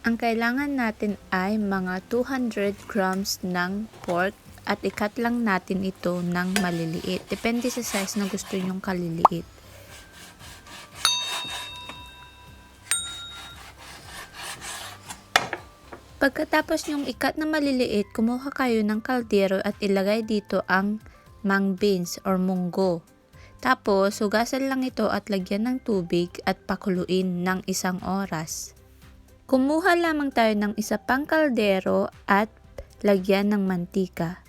Ang kailangan natin ay mga 200 grams ng pork at i-cut lang natin ito ng maliliit. Depende sa size na gusto nyong kaliliit. Pagkatapos nyong i-cut na maliliit, kumuha kayo ng kaldero at ilagay dito ang mung beans or munggo. Tapos, hugasan lang ito at lagyan ng tubig at pakuluin ng 1 oras. Kumuha lamang tayo ng isa pang kaldero at lagyan ng mantika.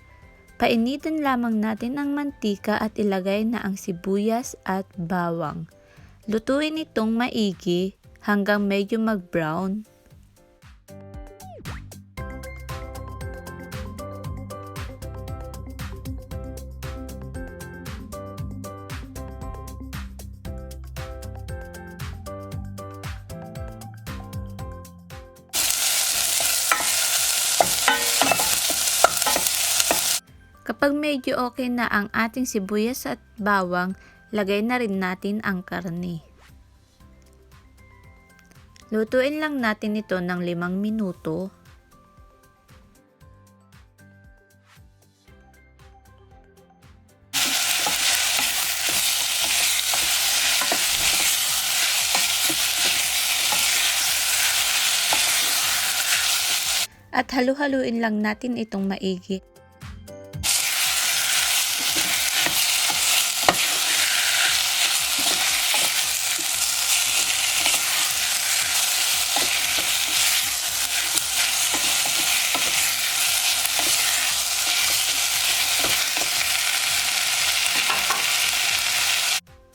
Painitin lamang natin ang mantika at ilagay na ang sibuyas at bawang. Lutuin itong maigi hanggang medyo mag-brown. Kapag medyo okay na ang ating sibuyas at bawang, lagay na rin natin ang karne. Lutuin lang natin ito ng 5 minuto. At halu-haluin lang natin itong maigi.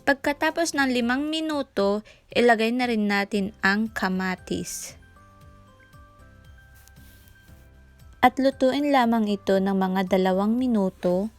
Pagkatapos ng 5 minuto, ilagay na rin natin ang kamatis. At lutuin lamang ito ng mga 2 minuto.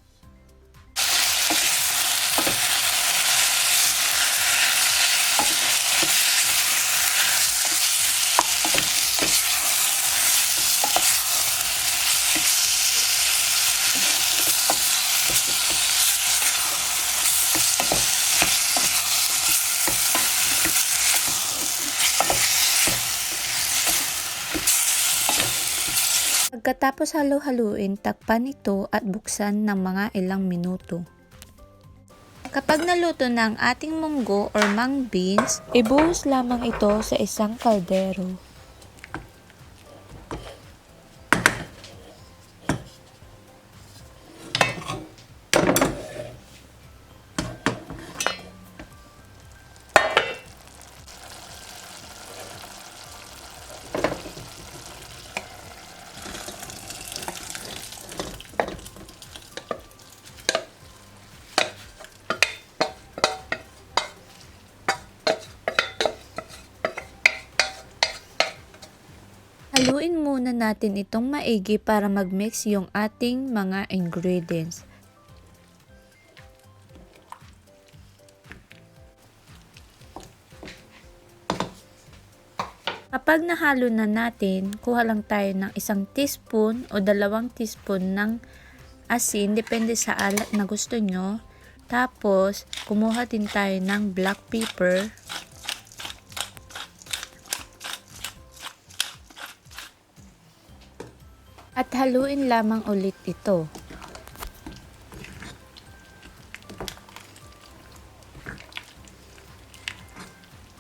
Pagkatapos halu-haluin, takpan ito at buksan ng mga ilang minuto. Kapag naluto na ang ating munggo or mung beans, ibuhos lamang ito sa isang kaldero. Haluin muna natin itong maigi para mag-mix yung ating mga ingredients. Kapag nahalo na natin, kuha lang tayo ng 1 teaspoon o 2 teaspoon ng asin, depende sa alat na gusto nyo. Tapos, kumuha din tayo ng black pepper. At haluin lamang ulit ito.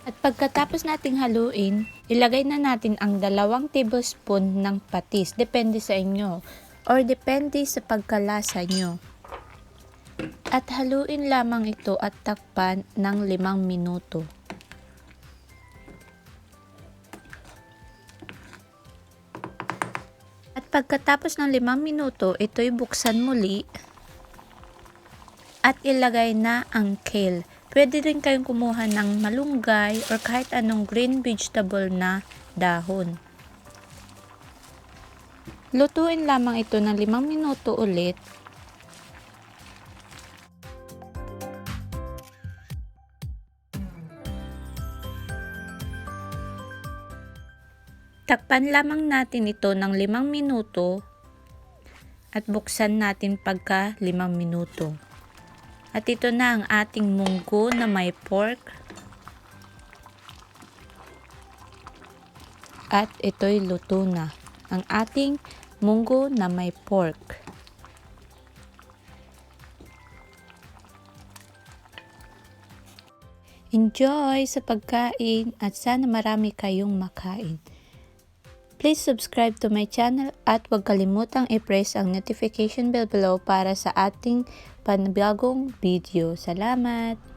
At pagkatapos nating haluin, ilagay na natin ang 2 tablespoon ng patis. Depende sa inyo or depende sa pagkalasa nyo. At haluin lamang ito at takpan ng 5 minuto. Pagkatapos ng 5 minuto, ito'y buksan muli at ilagay na ang kale. Pwede rin kayong kumuha ng malunggay or kahit anong green vegetable na dahon. Lutuin lamang ito ng 5 minuto ulit. Takpan lamang natin ito ng 5 minuto at buksan natin pagka 5 minuto. At ito na ang ating munggo na may pork. at ito'y luto na. Ang ating munggo na may pork. Enjoy sa pagkain at sana marami kayong makain. Please subscribe to my channel at huwag kalimutang i-press ang notification bell below para sa ating panibagong video. Salamat!